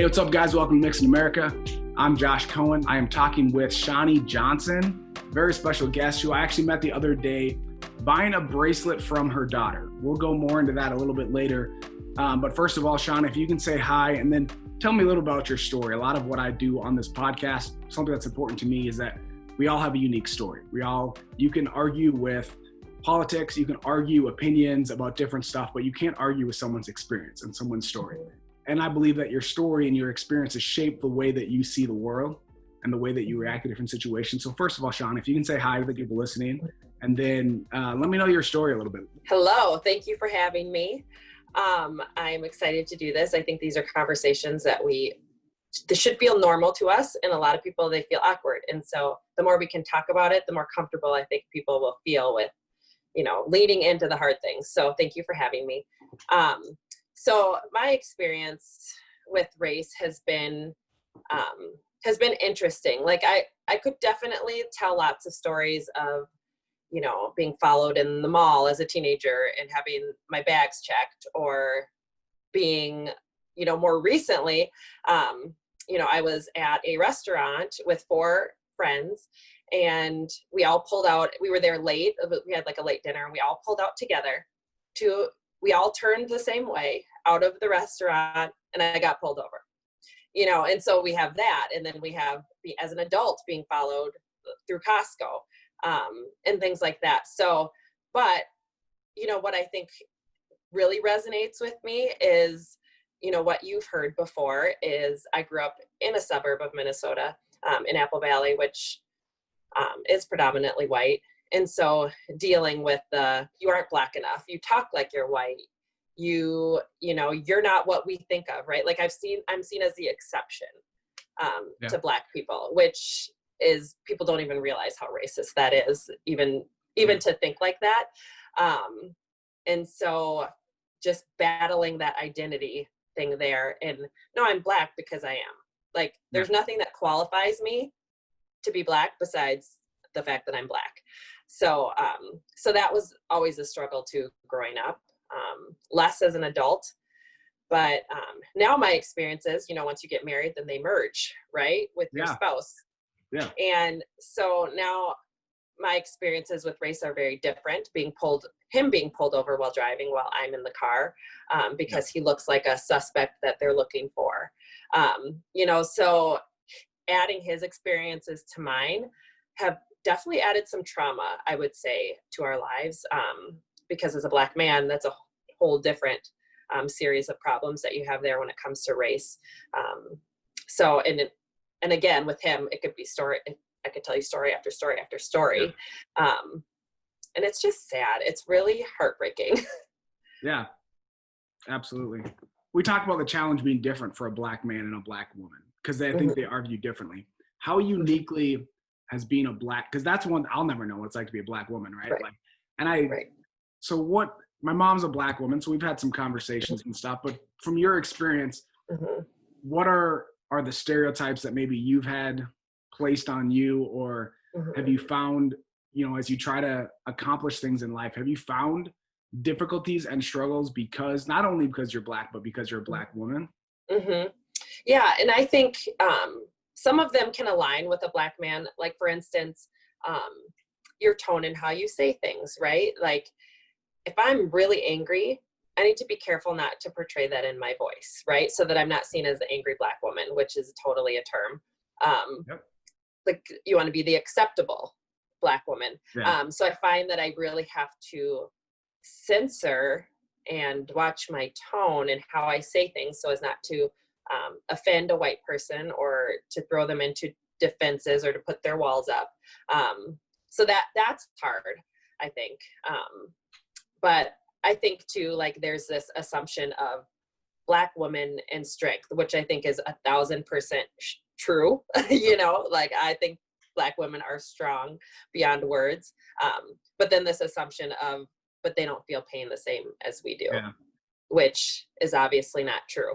What's up, guys? Welcome to Mixed in America. I'm Josh Coan. I am talking with Shani Johnson, very special guest who I actually met the other day buying a bracelet from her daughter. We'll go more into that a little bit later. But first of all, Shani, if you can say hi and then tell me a little about your story. A lot of what I do on this podcast, something that's important to me is that we all have a unique story. You can argue with politics, you can argue opinions about different stuff, but you can't argue with someone's experience and someone's story. And I believe that your story and your experiences shape the way that you see the world and the way that you react to different situations. So first of all, Sean, if you can say hi to the people listening, and then let me know your story a little bit. Hello, thank you for having me. I'm excited to do this. I think these are conversations that this should feel normal to us, and a lot of people, they feel awkward. And so the more we can talk about it, the more comfortable I think people will feel with, leading into the hard things. So thank you for having me. So my experience with race has been interesting. Like I could definitely tell lots of stories of, being followed in the mall as a teenager and having my bags checked, or being, more recently, I was at a restaurant with 4 friends, and we all pulled out. We were there late. We had like a late dinner, and we all pulled out together we all turned the same way out of the restaurant, and I got pulled over, and so we have that. And then we have as an adult being followed through Costco, and things like that. So, but, what I think really resonates with me is, what you've heard before is I grew up in a suburb of Minnesota, in Apple Valley, which is predominantly white. And so dealing with you aren't black enough, you talk like you're white, you're not what we think of, right? Like I'm seen as the exception to black people, which is, people don't even realize how racist that is, even to think like that. And so just battling that identity thing there, and no, I'm black because I am. Like, there's nothing that qualifies me to be black besides the fact that I'm black. So that was always a struggle too, growing up, less as an adult. But now my experiences, Mm-hmm. once you get married, then they merge, right, with your spouse. Yeah. And so now my experiences with race are very different. Him being pulled over while driving while I'm in the car, because he looks like a suspect that they're looking for. So adding his experiences to mine have definitely added some trauma, I would say, to our lives, because as a black man, that's a whole different series of problems that you have there when it comes to race. And again, with him, it could be I could tell you story after story after story. Yeah. And it's just sad. It's really heartbreaking. Yeah, absolutely. We talk about the challenge being different for a black man and a black woman, because I think they argue differently. How uniquely has being a black, because that's one, I'll never know what it's like to be a black woman, right? So my mom's a black woman, so we've had some conversations and stuff, but from your experience, what are the stereotypes that maybe you've had placed on you, or have you found, as you try to accomplish things in life, have you found difficulties and struggles not only because you're black, but because you're a black woman? Yeah. And I think, some of them can align with a black man. Like, for instance, your tone and how you say things, right? Like, if I'm really angry, I need to be careful not to portray that in my voice, right? So that I'm not seen as the angry black woman, which is totally a term. Like, you want to be the acceptable black woman. Yeah. So I find that I really have to censor and watch my tone and how I say things so as not to offend a white person or to throw them into defenses or to put their walls up. So that's hard, I think. But I think too, like, there's this assumption of black women and strength, which I think is 1,000% true. Like, I think black women are strong beyond words. But then this assumption of, but they don't feel pain the same as we do, which is obviously not true.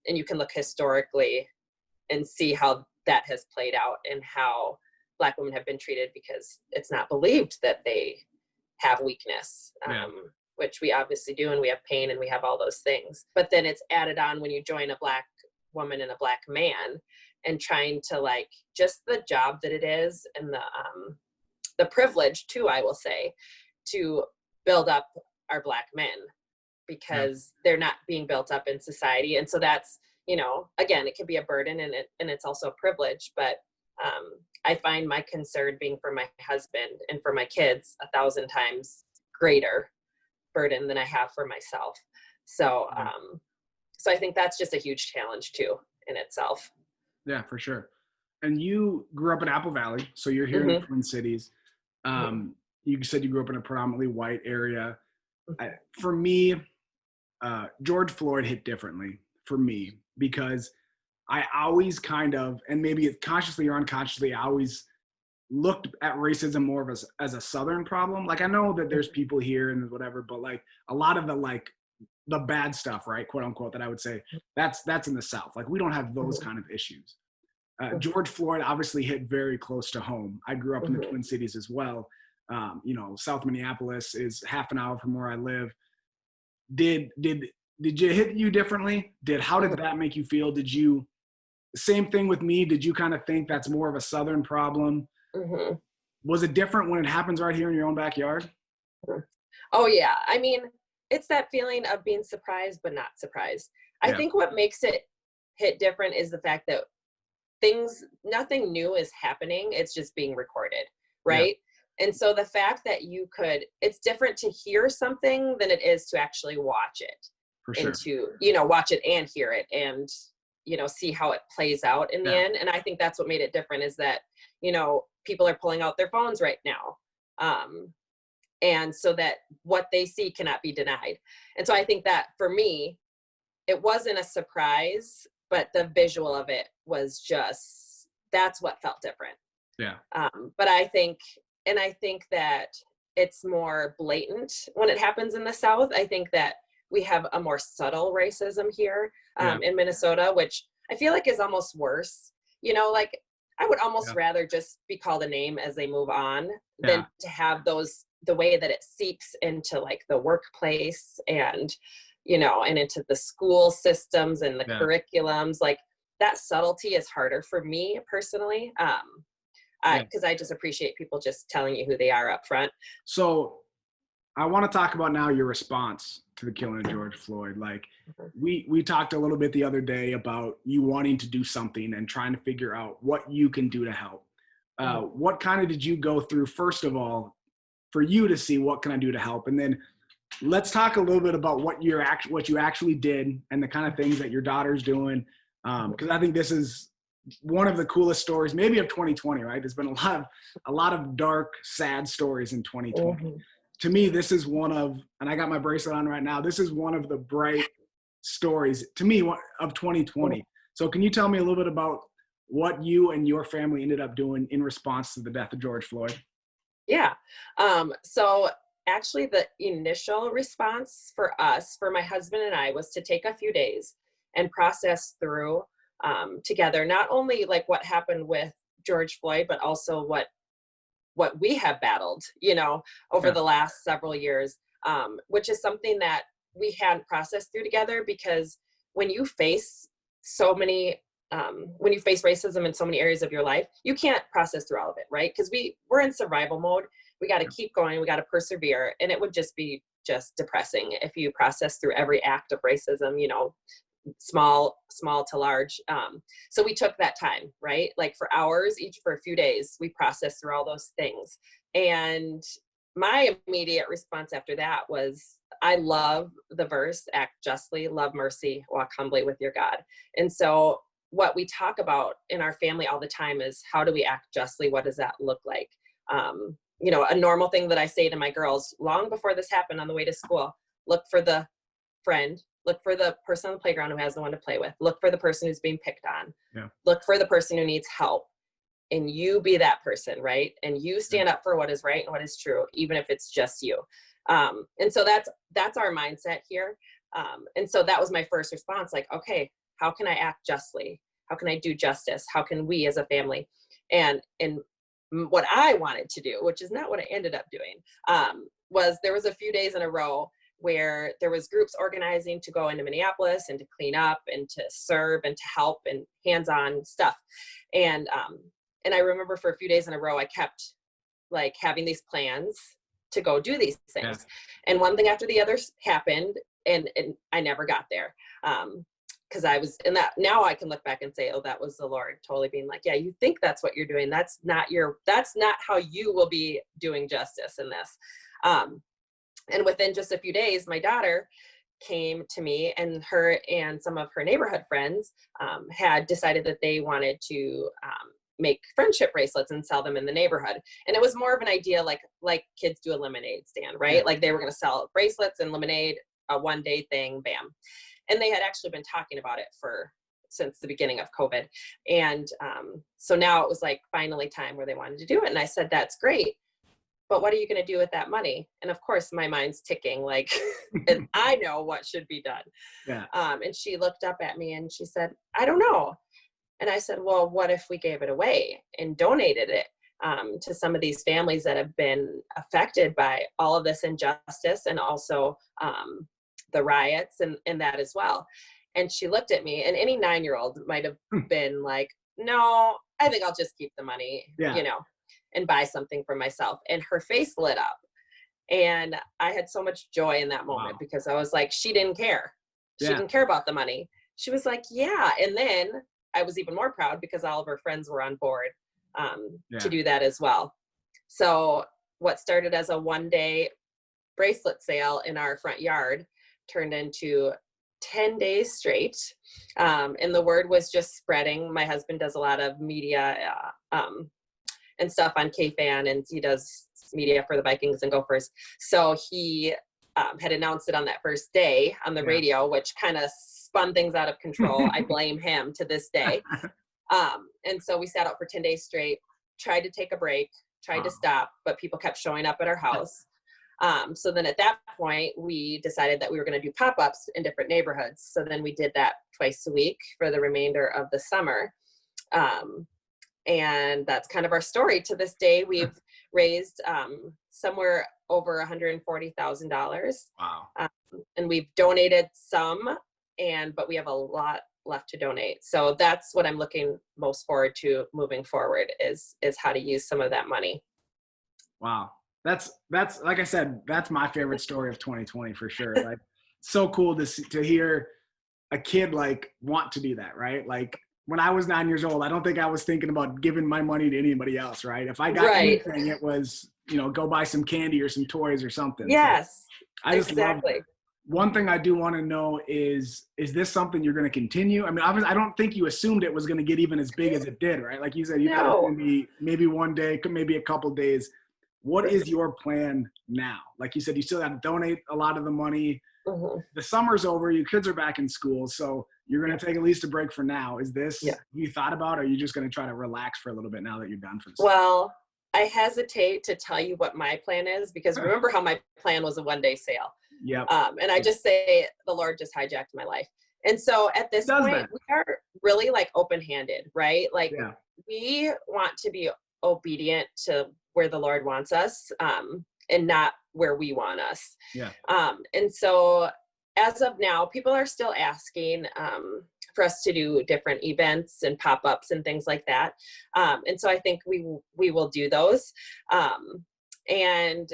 And you can look historically and see how that has played out and how black women have been treated, because it's not believed that they have weakness, which we obviously do, and we have pain and we have all those things. But then it's added on when you join a black woman and a Black man, and trying to like just the job that it is, and the privilege too, I will say, to build up our Black men, because they're not being built up in society. And so that's, you know, again, it can be a burden, and it's also a privilege, but I find my concern being for my husband and for my kids 1,000 times greater burden than I have for myself. So, so I think that's just a huge challenge too in itself. Yeah, for sure. And you grew up in Apple Valley, so you're here in the Twin Cities. You said you grew up in a predominantly white area. For me, George Floyd hit differently for me, because I always kind of, and maybe it's consciously or unconsciously, I always looked at racism more of as a Southern problem. Like, I know that there's people here and whatever, but like a lot of the bad stuff, right, quote unquote, that I would say, that's in the South. Like, we don't have those kind of issues. George Floyd obviously hit very close to home. I grew up in the Twin Cities as well. You know, South Minneapolis is half an hour from where I live. Did you hit you differently? How did that make you feel? Same thing with me. Did you kind of think that's more of a Southern problem? Was it different when it happens right here in your own backyard? Oh yeah. I mean, it's that feeling of being surprised, but not surprised. I think what makes it hit different is the fact that nothing new is happening. It's just being recorded. Right. Yeah. And so the fact that it's different to hear something than it is to actually watch it. For sure. And to, you know, watch it and hear it, and, you know, see how it plays out in the end. And I think that's what made it different, is that, you know, people are pulling out their phones right now. And so that what they see cannot be denied. And so I think that for me, it wasn't a surprise, but the visual of it was that's what felt different. Yeah. But I think that it's more blatant when it happens in the South. I think that we have a more subtle racism here in Minnesota, which I feel like is almost worse. You know, like, I would almost rather just be called a name as they move on than to have the way that it seeps into like the workplace and, you know, and into the school systems and the curriculums. Like, that subtlety is harder for me personally. Because I just appreciate people just telling you who they are up front. So I want to talk about now your response to the killing of George Floyd. Like, we talked a little bit the other day about you wanting to do something and trying to figure out what you can do to help. What kind of did you go through, first of all, for you to see what can I do to help? And then let's talk a little bit about what you actually did and the kind of things that your daughter's doing. Because I think this is one of the coolest stories maybe of 2020, right? There's been a lot of dark, sad stories in 2020. To me, this is one of, and I got my bracelet on right now, this is one of the bright stories to me of 2020. So can you tell me a little bit about what you and your family ended up doing in response to the death of George Floyd? Yeah. So actually the initial response for us, for my husband and I, was to take a few days and process through together, not only like what happened with George Floyd, but also what we have battled, you know, over the last several years, which is something that we hadn't processed through together. Because when you face when you face racism in so many areas of your life, you can't process through all of it, right? Because we're in survival mode. We got to keep going. We got to persevere. And it would just be depressing if you process through every act of racism, you know, small to large. So we took that time, right? Like for hours, each for a few days, we processed through all those things. And my immediate response after that was, I love the verse, act justly, love mercy, walk humbly with your God. And so what we talk about in our family all the time is, how do we act justly? What does that look like? You know, a normal thing that I say to my girls long before this happened on the way to school: look for the friend, look for the person on the playground who has no one to play with, look for the person who's being picked on, look for the person who needs help, and you be that person, right? And you stand up for what is right and what is true, even if it's just you. And so that's our mindset here. And so that was my first response, like, okay, how can I act justly? How can I do justice? How can we as a family? And what I wanted to do, which is not what I ended up doing, was there was a few days in a row where there was groups organizing to go into Minneapolis and to clean up and to serve and to help and hands-on stuff. And I remember for a few days in a row, I kept like having these plans to go do these things. Yeah. And one thing after the other happened, and I never got there. Because I was in that, now I can look back and say, oh, that was the Lord totally being like, yeah, you think that's what you're doing. That's not how you will be doing justice in this. And within just a few days, my daughter came to me, and her and some of her neighborhood friends had decided that they wanted to make friendship bracelets and sell them in the neighborhood. And it was more of an idea like kids do a lemonade stand, right? Yeah. Like they were going to sell bracelets and lemonade, a one-day thing, bam. And they had actually been talking about it since the beginning of COVID. And so now it was like finally time where they wanted to do it. And I said, that's great, but what are you going to do with that money? And of course my mind's ticking, like, and I know what should be done. Yeah. And she looked up at me and she said, I don't know. And I said, well, what if we gave it away and donated it to some of these families that have been affected by all of this injustice, and also the riots and that as well. And she looked at me, and any 9-year-old might have been like, no, I think I'll just keep the money, and buy something for myself. And her face lit up. And I had so much joy in that moment, because I was like, she didn't care. She didn't care about the money. She was like, yeah. And then I was even more proud because all of her friends were on board to do that as well. So what started as a one-day bracelet sale in our front yard turned into 10 days straight. And the word was just spreading. My husband does a lot of media and stuff on KFan, and he does media for the Vikings and Gophers. So he had announced it on that first day on the radio, which kind of spun things out of control. I blame him to this day. And so we sat out for 10 days straight, tried to take a break, tried to stop, but people kept showing up at our house. So then at that point, we decided that we were going to do pop-ups in different neighborhoods. So then we did that twice a week for the remainder of the summer. And that's kind of our story to this day. We've raised somewhere over $140,000. Wow. And we've donated some, but we have a lot left to donate. So that's what I'm looking most forward to moving forward is how to use some of that money. Wow. That's like I said, that's my favorite story of 2020 for sure. Like, so cool to hear a kid like want to do that, right? Like when I was 9 years old, I don't think I was thinking about giving my money to anybody else, right? If I got anything, it was, go buy some candy or some toys or something. Yes, so I just exactly. Love it. One thing I do want to know is this something you're going to continue? I mean, obviously, I don't think you assumed it was going to get even as big as it did, right? Like you said, you thought it was going to be maybe one day, maybe a couple days. What is your plan now? Like you said, you still have to donate a lot of the money. Mm-hmm. The summer's over. Your kids are back in school. So you're going to take at least a break for now. Is this you thought about, or are you just going to try to relax for a little bit now that you're done for the summer? Well, I hesitate to tell you what my plan is, because remember how my plan was a one-day sale. Yeah. And I just say the Lord just hijacked my life. And so at this point, we are really like open-handed, right? Like we want to be obedient to where the Lord wants us, and not where we want us. Yeah. And so as of now, people are still asking for us to do different events and pop-ups and things like that. And so I think we will do those. And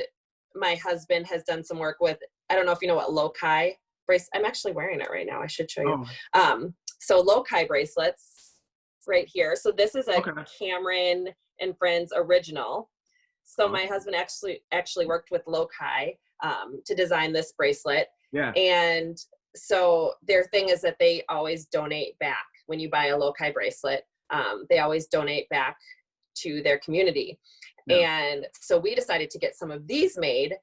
my husband has done some work with, I don't know if you know what loci bracelet, I'm actually wearing it right now. I should show you. So loci bracelets right here. So this is a Kamryn and Friends original. So my husband actually worked with loci to design this bracelet. Yeah. And so their thing is that they always donate back when you buy a loci bracelet. They always donate back to their community. Yeah. And so we decided to get some of these made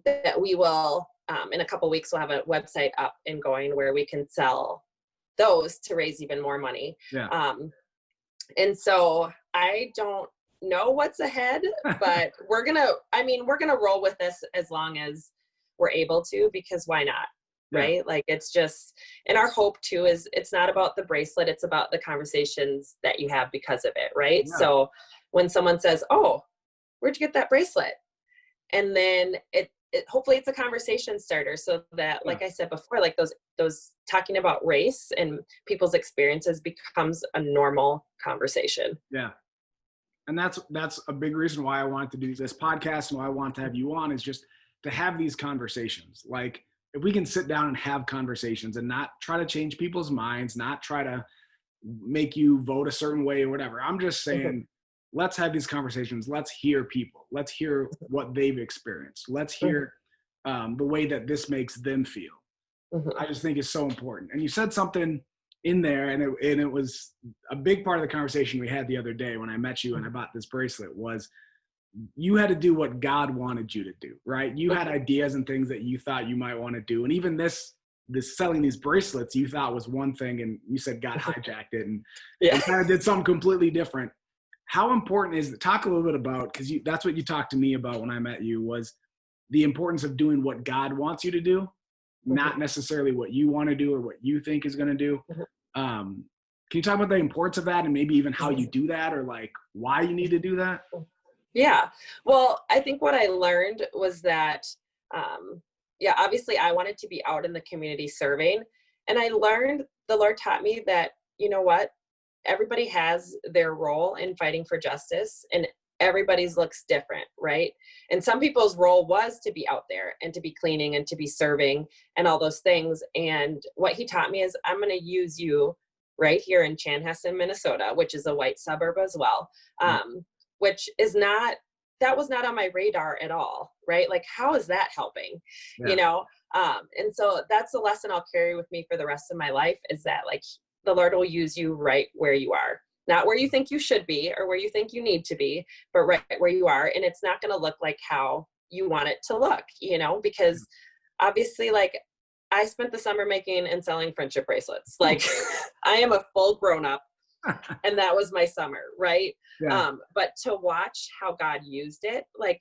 that we will, in a couple of weeks, we'll have a website up and going where we can sell those to raise even more money. Yeah. And so I don't know what's ahead, but we're gonna roll with this as long as we're able to, because why not? Right? Yeah. Like it's just, and our hope too is it's not about the bracelet, it's about the conversations that you have because of it, right? Yeah. So when someone says, oh, where'd you get that bracelet? And then hopefully it's a conversation starter so that, like I said before, like those talking about race and people's experiences becomes a normal conversation. Yeah. And that's a big reason why I wanted to do this podcast and why I want to have you on, is just to have these conversations. Like, if we can sit down and have conversations and not try to change people's minds, not try to make you vote a certain way or whatever. I'm just saying, let's have these conversations. Let's hear people. Let's hear what they've experienced. Let's hear the way that this makes them feel. I just think it's so important. And you said something in there, and it was a big part of the conversation we had the other day when I met you and I bought this bracelet, was you had to do what God wanted you to do, right? You had ideas and things that you thought you might want to do. And even this selling these bracelets you thought was one thing, and you said God hijacked it and kind of did something completely different. How important is it? Talk a little bit about, because that's what you talked to me about when I met you, was the importance of doing what God wants you to do, not necessarily what you want to do or what you think is going to do. Can you talk about the importance of that and maybe even how you do that, or like why you need to do that? Yeah. Well, I think what I learned was that, obviously I wanted to be out in the community serving. And I learned, the Lord taught me that, you know what, everybody has their role in fighting for justice, and everybody's looks different, right? And some people's role was to be out there and to be cleaning and to be serving and all those things. And what he taught me is, I'm going to use you right here in Chanhassen, Minnesota, which is a white suburb as well, which is not, that was not on my radar at all, right? Like, how is that helping? You know? And so that's the lesson I'll carry with me for the rest of my life, is that, like, the Lord will use you right where you are. Not where you think you should be or where you think you need to be, but right where you are. And it's not going to look like how you want it to look, you know, because obviously, like, I spent the summer making and selling friendship bracelets. Like, I am a full grown up, and that was my summer, right? But to watch how God used it, like,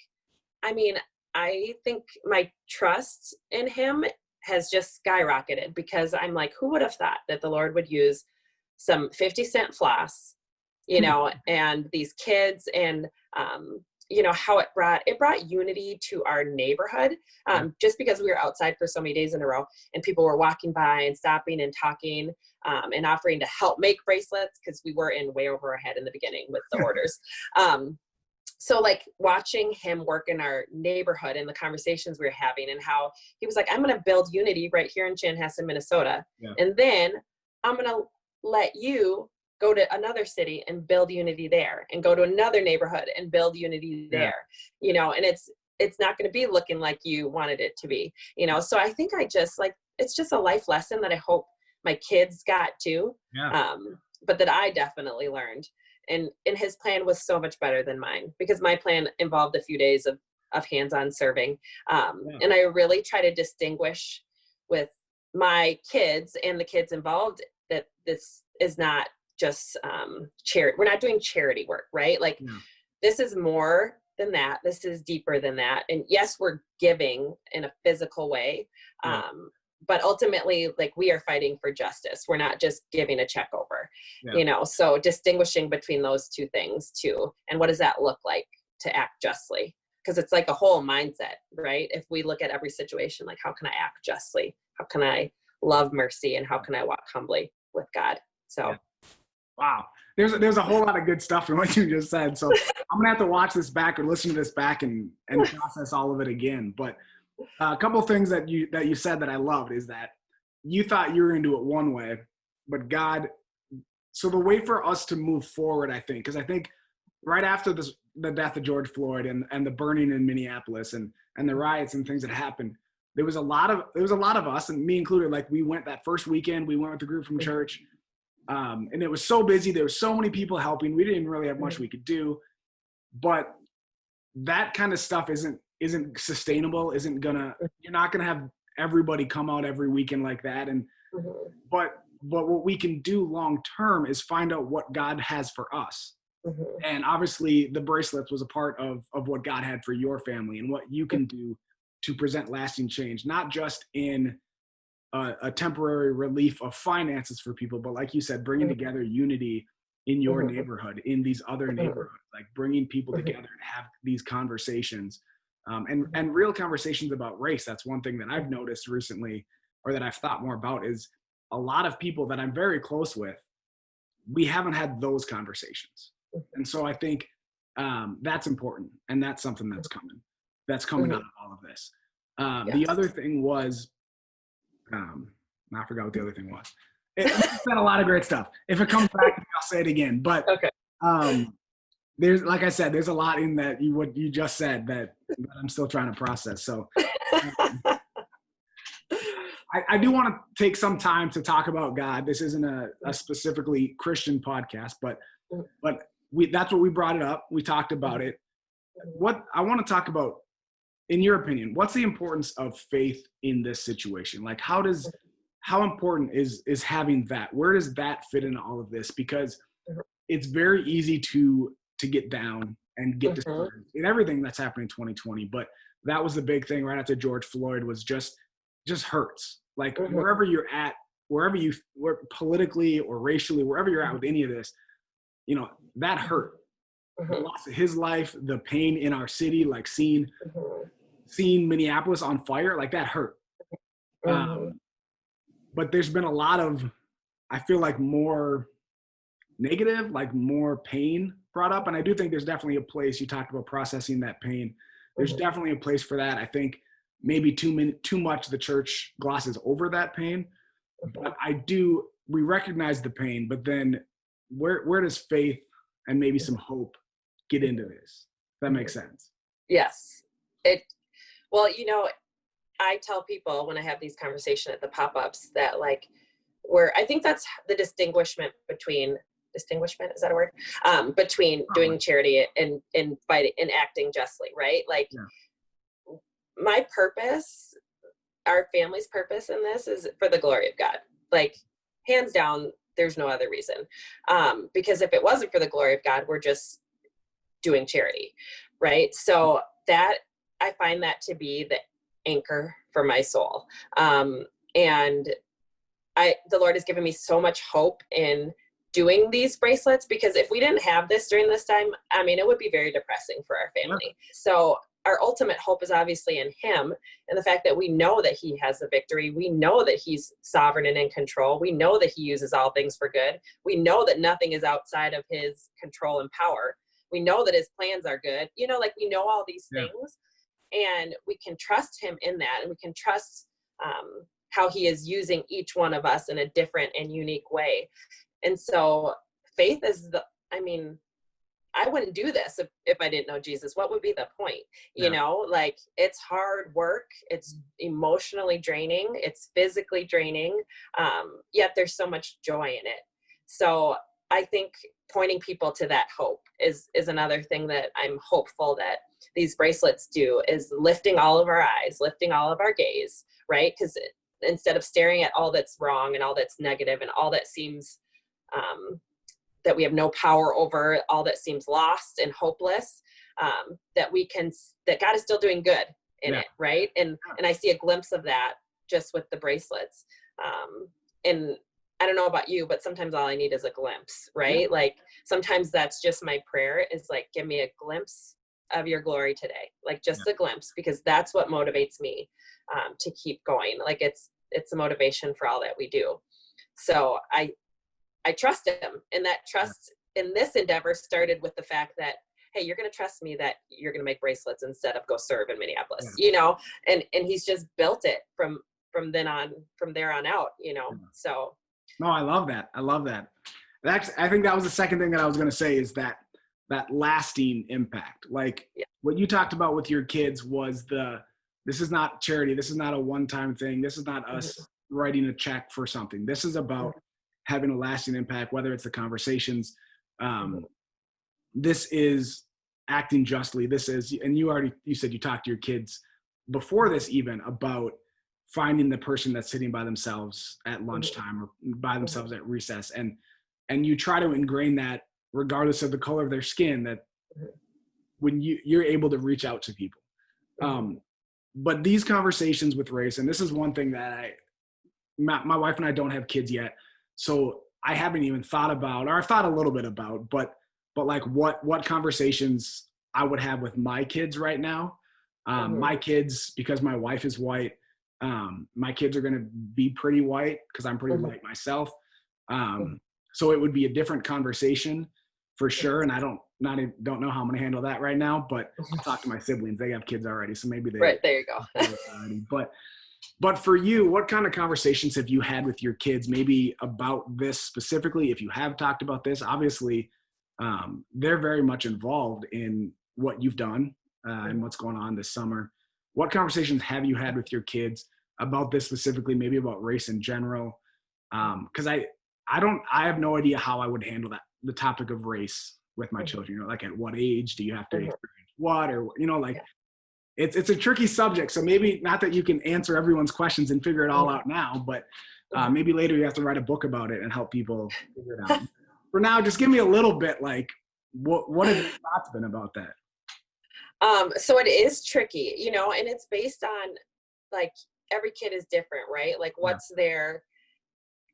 I mean, I think my trust in him has just skyrocketed, because I'm like, who would have thought that the Lord would use some 50-cent floss, you know, and these kids, and, you know, how it brought unity to our neighborhood, just because we were outside for so many days in a row, and people were walking by and stopping and talking, and offering to help make bracelets, because we were in way over our head in the beginning with the orders. So, like, watching him work in our neighborhood and the conversations we were having, and how he was like, I'm going to build unity right here in Chanhassen, Minnesota. And then I'm going to let you go to another city and build unity there, and go to another neighborhood and build unity there, you know, and it's not going to be looking like you wanted it to be, you know? So I think I just, like, it's just a life lesson that I hope my kids got too, but that I definitely learned. And his plan was so much better than mine, because my plan involved a few days of hands-on serving. And I really try to distinguish with my kids and the kids involved that this is not just charity. We're not doing charity work, right? Like, this is more than that. This is deeper than that. And yes, we're giving in a physical way. But ultimately, like, we are fighting for justice. We're not just giving a check over, you know? So distinguishing between those two things too. And what does that look like to act justly? Because it's like a whole mindset, right? If we look at every situation, like, how can I act justly? How can I love mercy? And how can I walk humbly with God? So. Wow. There's a whole lot of good stuff in what you just said. So I'm going to have to watch this back or listen to this back and process all of it again. But a couple of things that you said that I loved is that you thought you were going to do it one way, but God, so the way for us to move forward, I think, because I think right after the death of George Floyd and the burning in Minneapolis and the riots and things that happened, there was a lot of us, and me included, like, we went that first weekend, we went with the group from church, and it was so busy. There were so many people helping. We didn't really have much we could do, but that kind of stuff isn't sustainable. You're not gonna have everybody come out every weekend like that. And but what we can do long term is find out what God has for us. And obviously the bracelets was a part of what God had for your family, and what you can do to present lasting change, not just in a temporary relief of finances for people, but like you said, bringing together unity in your neighborhood, in these other neighborhoods, like bringing people together and have these conversations. and real conversations about race. That's one thing that I've noticed recently, or that I've thought more about, is a lot of people that I'm very close with, we haven't had those conversations. And so I think that's important, and that's something that's coming out of all of this. Yes. The other thing was, I forgot what the other thing was. It's been a lot of great stuff. If it comes back, I'll say it again. But Okay. there's, like I said, there's a lot in that what you just said that I'm still trying to process. So I do want to take some time to talk about God. This isn't a specifically Christian podcast, but that's what we brought it up. We talked about it. What I want to talk about, in your opinion, what's the importance of faith in this situation? Like, how important is having that? Where does that fit into all of this? Because it's very easy to get down and get discouraged in everything that's happening in 2020. But that was the big thing right after George Floyd, was just hurts. Like wherever you're at, where politically or racially, wherever you're at with any of this, that hurt. The loss of his life, the pain in our city, like seeing Minneapolis on fire, like that hurt. But there's been a lot of, I feel like, more negative, like more pain brought up. And I do think there's definitely a place, you talked about processing that pain. There's definitely a place for that. I think maybe too much the church glosses over that pain. But we recognize the pain, but then where does faith and maybe some hope get into this? If that makes sense. Yes. Well, I tell people when I have these conversations at the pop-ups that, like, I think that's the distinguishment, is that a word? Between doing charity and fighting and acting justly, right? Like, my purpose, our family's purpose in this is for the glory of God. Like, hands down, there's no other reason. Because if it wasn't for the glory of God, we're just doing charity, right? So that, I find that to be the anchor for my soul. And the Lord has given me so much hope in doing these bracelets, because if we didn't have this during this time, I mean, it would be very depressing for our family. So our ultimate hope is obviously in him, and the fact that we know that he has the victory. We know that he's sovereign and in control. We know that he uses all things for good. We know that nothing is outside of his control and power. We know that his plans are good. Like, we know all these things, and we can trust him in that, and we can trust how he is using each one of us in a different and unique way. And so faith is I wouldn't do this if I didn't know Jesus. What would be the point? Like, it's hard work. It's emotionally draining. It's physically draining. Yet there's so much joy in it. So I think pointing people to that hope is another thing that I'm hopeful that these bracelets do, is lifting all of our eyes, lifting all of our gaze, right? Because instead of staring at all that's wrong and all that's negative and all that seems that we have no power over, all that seems lost and hopeless, that God is still doing good in it, right? And I see a glimpse of that just with the bracelets. And I don't know about you, but sometimes all I need is a glimpse, right? Like, sometimes that's just my prayer, is like, give me a glimpse of your glory today, like just a glimpse, because that's what motivates me to keep going. Like, it's a motivation for all that we do. So I trust him, and that trust in this endeavor started with the fact that, hey, you're going to trust me that you're going to make bracelets instead of go serve in Minneapolis, and he's just built it from there on out, so. No, I love that. I think that was the second thing that I was going to say, is that lasting impact. Like what you talked about with your kids was this is not charity. This is not a one-time thing. This is not us writing a check for something. This is about having a lasting impact, whether it's the conversations. This is acting justly. This is, and you said you talked to your kids before this even about finding the person that's sitting by themselves at lunchtime or by themselves at recess. And you try to ingrain that regardless of the color of their skin, that when you're able to reach out to people. But these conversations with race, and this is one thing that my wife and I don't have kids yet, so I haven't even thought about, or I've thought a little bit about, but like what conversations I would have with my kids right now. My kids, because my wife is white, my kids are going to be pretty white because I'm pretty white myself. So it would be a different conversation for sure. And I don't know how I'm going to handle that right now, but I'll talk to my siblings. They have kids already. So maybe they, right, there you go. But for you, what kind of conversations have you had with your kids, maybe about this specifically? If you have talked about this, obviously, they're very much involved in what you've done and what's going on this summer. What conversations have you had with your kids about this specifically, maybe about race in general? Because I have no idea how I would handle the topic of race with my children. You know, like at what age do you have to experience what, or it's a tricky subject. So maybe not that you can answer everyone's questions and figure it all out now, but maybe later you have to write a book about it and help people figure it out. For now, just give me a little bit, like what have your thoughts been about that? So it is tricky, and it's based on, like, every kid is different, right? Like, what's their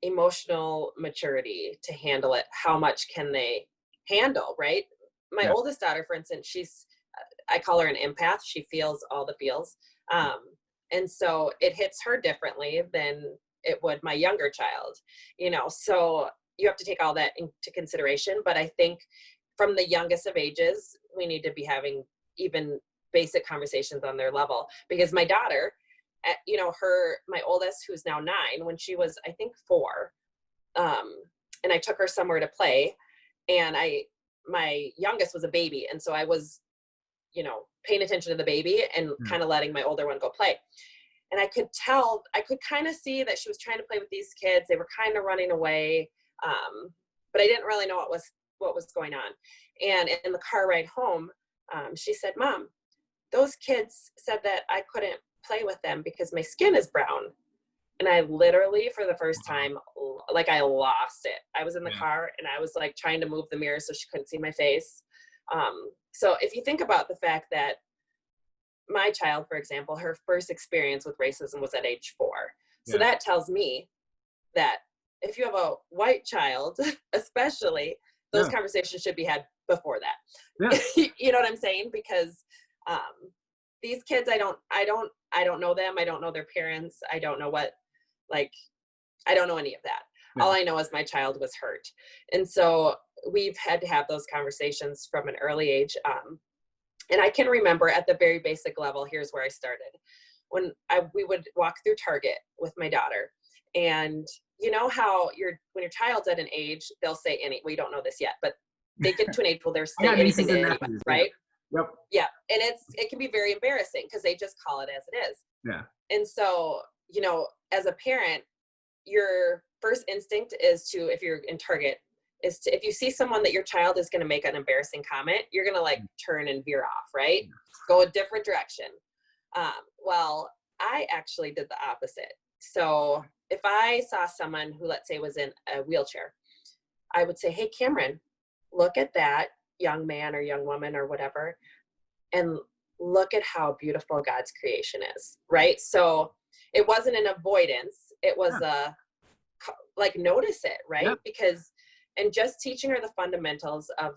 emotional maturity to handle it? How much can they handle, right? My oldest daughter, for instance, I call her an empath. She feels all the feels. And so it hits her differently than it would my younger child, so you have to take all that into consideration. But I think from the youngest of ages, we need to be having even basic conversations on their level, because my daughter, my oldest, who's now 9, when she was, I think, 4, and I took her somewhere to play, and my youngest was a baby. And so I was, paying attention to the baby and kind of letting my older one go play. And I could kind of see that she was trying to play with these kids. They were kind of running away. But I didn't really know what was going on. And in the car ride home, she said, "Mom, those kids said that I couldn't play with them because my skin is brown." And I literally, for the first time, like, I lost it. I was in the car and I was like trying to move the mirror so she couldn't see my face. So if you think about the fact that my child, for example, her first experience with racism was at age 4. So that tells me that if you have a white child, especially, those conversations should be had before that. You know what I'm saying? Because these kids, I don't know them. I don't know their parents. I don't know I don't know any of that. All I know is my child was hurt. And so we've had to have those conversations from an early age. And I can remember at the very basic level, here's where I started. When we would walk through Target with my daughter, and you know how when your child's at an age, they'll say we don't know this yet, but they get to an age where they're saying anything to anybody, right? Yep. Yeah. And it can be very embarrassing because they just call it as it is. Yeah. And so, as a parent, your first instinct is to, if you're in Target, is to, if you see someone that your child is going to make an embarrassing comment, you're going to turn and veer off, right? Go a different direction. Well, I actually did the opposite. So if I saw someone who, let's say, was in a wheelchair, I would say, "Hey, Kamryn, look at that young man or young woman or whatever, and look at how beautiful God's creation is," right? So it wasn't an avoidance. It was notice it, right? Because, and just teaching her the fundamentals of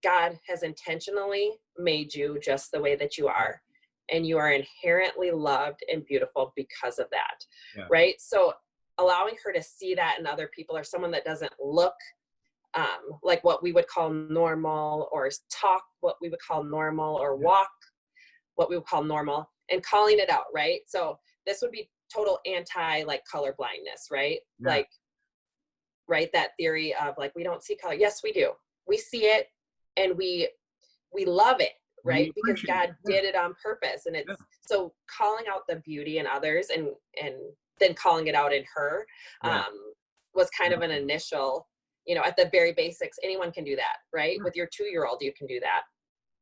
God has intentionally made you just the way that you are, and you are inherently loved and beautiful because of that, right? So allowing her to see that in other people, or someone that doesn't look like what we would call normal, or talk what we would call normal, or walk what we would call normal, and calling it out, right? So this would be total anti color blindness, right? Right, that theory of we don't see color. Yes, we do. We see it, and we love it, right? Because God did it on purpose. And it's so calling out the beauty in others, and then calling it out in her was kind of an initial, at the very basics. Anyone can do that, right? With your 2-year-old, you can do that.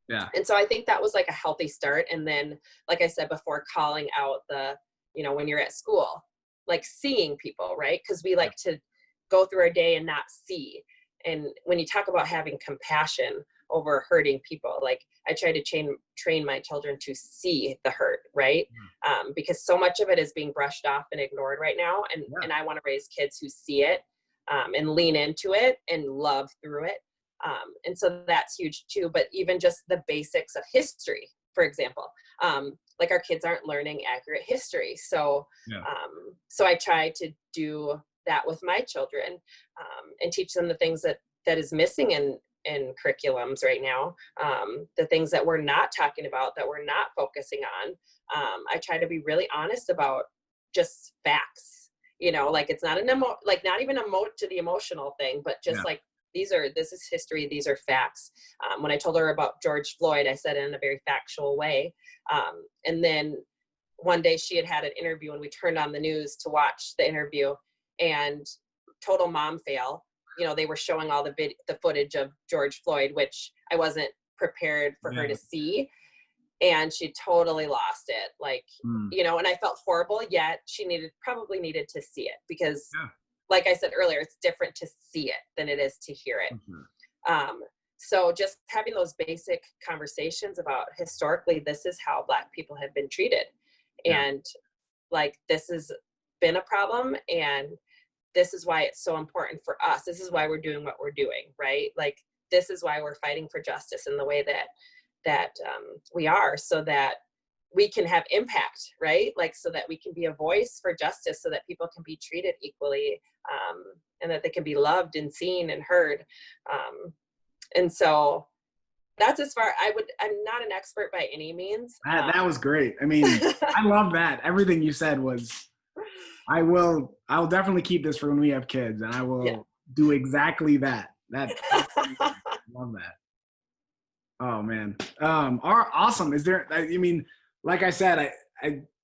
Yeah. And so I think that was a healthy start. And then, like I said before, calling out the, when you're at school, seeing people, right? Because we like to go through our day and not see. And when you talk about having compassion over hurting people, I try to train my children to see the hurt, right? Because so much of it is being brushed off and ignored right now. And I want to raise kids who see it and lean into it and love through it. And so that's huge too. But even just the basics of history, for example. Like our kids aren't learning accurate history. So, Yeah. so I try to do that with my children, and teach them the things that is missing in curriculums right now. The things that we're not talking about, that we're not focusing on. I try to be really honest about just facts, like it's not like not even to the emotional thing, but just like, this is history. These are facts. When I told her about George Floyd, I said it in a very factual way. And then one day she had an interview, and we turned on the news to watch the interview, and total mom fail. They were showing all the footage of George Floyd, which I wasn't prepared for her to see. And she totally lost it. Like, and I felt horrible, yet she probably needed to see it, because like I said earlier, it's different to see it than it is to hear it. So just having those basic conversations about, historically, this is how Black people have been treated. And like, this has been a problem, and this is why it's so important for us. This is why we're doing what we're doing, right? Like, this is why we're fighting for justice in the way that we are, so that we can have impact, right? Like, so that we can be a voice for justice, so that people can be treated equally, and that they can be loved and seen and heard. And so that's as far I'm not an expert by any means. That was great. I mean, I love that. Everything you said was, I'll definitely keep this for when we have kids, and I will do exactly that. Love that. Oh man. Awesome. Is there, I mean, like I said,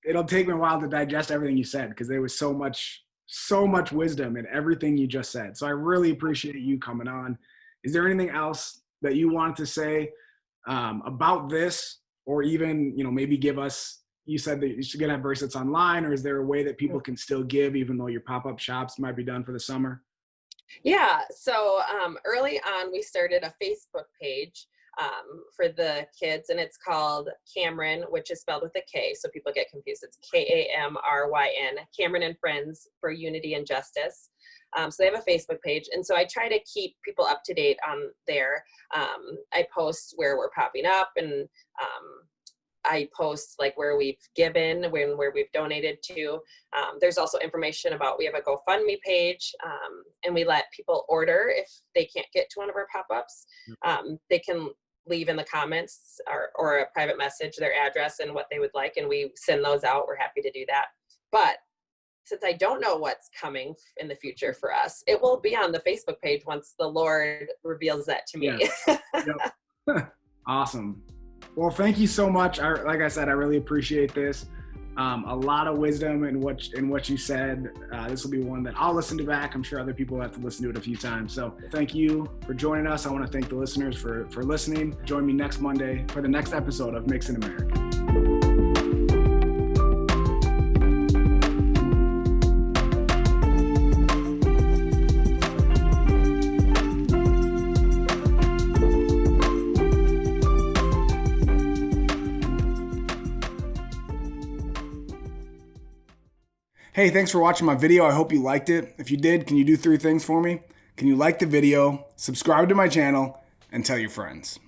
it'll take me a while to digest everything you said, because there was so much wisdom in everything you just said. So I really appreciate you coming on. Is there anything else that you wanted to say about this, or even, maybe give us, you said that you're going to have bracelets online, or is there a way that people can still give, even though your pop-up shops might be done for the summer? Yeah. So early on, we started a Facebook page for the kids, and it's called Kamryn, which is spelled with a K, so people get confused. It's Kamryn, Kamryn and Friends for Unity and Justice. So they have a Facebook page, and so I try to keep people up to date on there. I post where we're popping up, and I post like where we've given, where we've donated to. There's also information about, we have a GoFundMe page, and we let people order if they can't get to one of our pop-ups. They can leave in the comments or a private message their address and what they would like, and we send those out. We're happy to do that. But since I don't know what's coming in the future for us, it will be on the Facebook page once the Lord reveals that to me. Awesome. Well, thank you so much. Like I said, I really appreciate this. A lot of wisdom in what you said. This will be one that I'll listen to back. I'm sure other people have to listen to it a few times. So thank you for joining us. I want to thank the listeners for listening. Join me next Monday for the next episode of Mix in America. Hey, thanks for watching my video. I hope you liked it. If you did, can you do 3 things for me? Can you like the video, subscribe to my channel, and tell your friends?